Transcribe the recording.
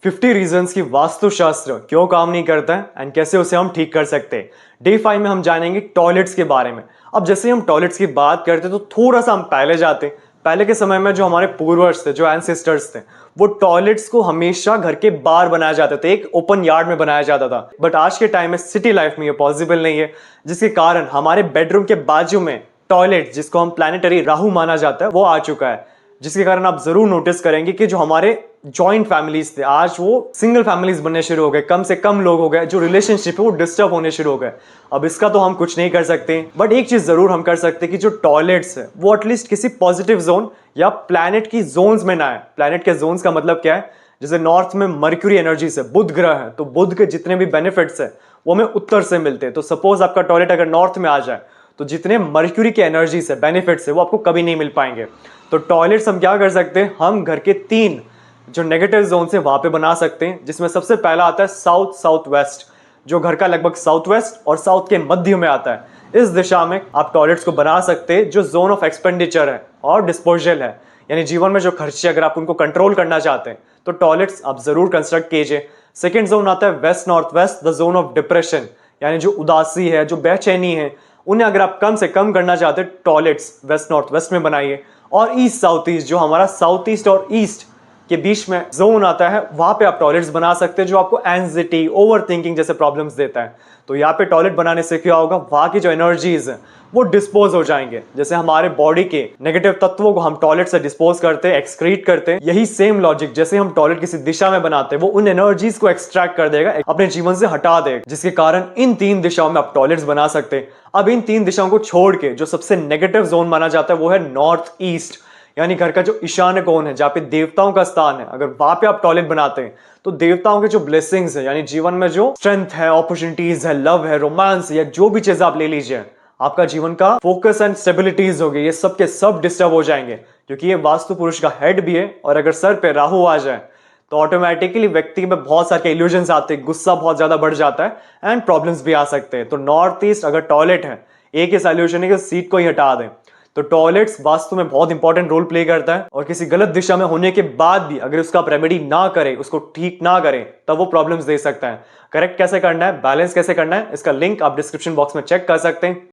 50 reasons की वास्तुशास्त्र क्यों काम नहीं करता है एंड कैसे उसे हम ठीक कर सकते हैं। डे 5 में हम जानेंगे टॉयलेट्स के बारे में। अब जैसे हम टॉयलेट्स की बात करते हैं तो थोड़ा सा हम पहले जाते हैं। पहले के समय में जो हमारे पूर्वज थे, जो एंसेस्टर्स थे, वो टॉयलेट्स को हमेशा घर के बाहर बनाया जाते थे, एक ओपन यार्ड में बनाया जाता था। बट आज के टाइम में सिटी लाइफ में ये पॉसिबल नहीं है, जिसके कारण हमारे बेडरूम के बाजू में टॉयलेट, जिसको हम प्लैनेटरी राहु माना जाता है, वो आ चुका है। जिसके कारण आप जरूर नोटिस करेंगे कि जो हमारे जॉइंट फैमिलीज थे, आज वो सिंगल फैमिलीज बनने शुरू हो गए, कम से कम लोग हो गए, जो रिलेशनशिप है वो डिस्टर्ब होने शुरू हो गए। अब इसका तो हम कुछ नहीं कर सकते, बट एक चीज जरूर हम कर सकते हैं कि जो टॉयलेट्स है वो एटलीस्ट किसी पॉजिटिव जोन या प्लैनेट की जोन्स में ना है। प्लैनेट के जोन्स का मतलब क्या है? जैसे नॉर्थ में मर्क्यूरी एनर्जी से बुध ग्रह है, तो बुध के जितने भी बेनिफिट्स है वो हमें उत्तर से मिलते हैं। तो सपोज आपका टॉयलेट अगर नॉर्थ में आ जाए तो जितने मर्क्यूरी के एनर्जी से बेनिफिट्स है वो आपको कभी नहीं मिल पाएंगे। तो टॉयलेट्स हम क्या कर सकते हैं, हम घर के 3 जो नेगेटिव जोन है वहां पे बना सकते हैं, जिसमें सबसे पहला आता है साउथ साउथ वेस्ट, जो घर का लगभग साउथ वेस्ट और साउथ के मध्य में आता है। इस दिशा में आप टॉयलेट्स को बना सकते हैं जो जोन ऑफ एक्सपेंडिचर है और डिस्पोजल है, यानी जीवन में जो खर्चे अगर आप उनको कंट्रोल करना चाहते हैं तो टॉयलेट्स आप जरूर कंस्ट्रक्ट कीजिए। सेकेंड जोन आता है west north west, the zone of depression, यानी जो उदासी है, जो बेचैनी है, उन्हें अगर आप कम से कम करना चाहते हैं टॉयलेट्स वेस्ट नॉर्थ वेस्ट में बनाइए। और ईस्ट साउथ ईस्ट, जो हमारा साउथ ईस्ट और ईस्ट के बीच में जोन आता है, वहां पे आप टॉयलेट्स बना सकते हैं जो आपको एंजाइटी, ओवर थिंकिंग जैसे प्रॉब्लम्स देता है। तो यहाँ पे टॉयलेट बनाने से क्या होगा, वहां की जो एनर्जीज है वो डिस्पोज हो जाएंगे। जैसे हमारे बॉडी के नेगेटिव तत्वों को हम टॉयलेट से डिस्पोज करते हैं, एक्सक्रीट करते हैं, यही सेम लॉजिक जैसे हम टॉयलेट किसी दिशा में बनाते हैं वो उन एनर्जीज को एक्सट्रैक्ट कर देगा, अपने जीवन से हटा देगा, जिसके कारण इन 3 दिशाओं में आप टॉयलेट्स बना सकते हैं। अब इन 3 दिशाओं को छोड़ के जो सबसे नेगेटिव जोन माना जाता है वो है नॉर्थ ईस्ट, यानी घर का जो ईशान्य कोण है, जहाँ पे देवताओं का स्थान है। अगर वहां पे आप टॉयलेट बनाते हैं तो देवताओं के जो ब्लेसिंग्स है, यानी जीवन में जो स्ट्रेंथ है, अपॉर्चुनिटीज है, लव है, रोमांस है, या जो भी चीज आप ले लीजिए, आपका जीवन का फोकस एंड स्टेबिलिटीज होगी, ये सब के सब डिस्टर्ब हो जाएंगे, क्योंकि ये वास्तु पुरुष का हेड भी है। और अगर सर पे राहु आ जाए तो ऑटोमेटिकली व्यक्ति में बहुत सारे इल्यूजन्स आते हैं, गुस्सा बहुत ज्यादा बढ़ जाता है एंड प्रॉब्लम्स भी आ सकते हैं। तो नॉर्थ ईस्ट अगर टॉयलेट है, एक ही सॉल्यूशन है कि सीट को ही हटा दें। तो टॉयलेट्स वास्तु में बहुत इंपॉर्टेंट रोल प्ले करता है, और किसी गलत दिशा में होने के बाद भी अगर उसका आप रेमेडी ना करें, उसको ठीक ना करें, तब वो प्रॉब्लम्स दे सकता है। करेक्ट कैसे करना है, बैलेंस कैसे करना है, इसका लिंक आप डिस्क्रिप्शन बॉक्स में चेक कर सकते हैं।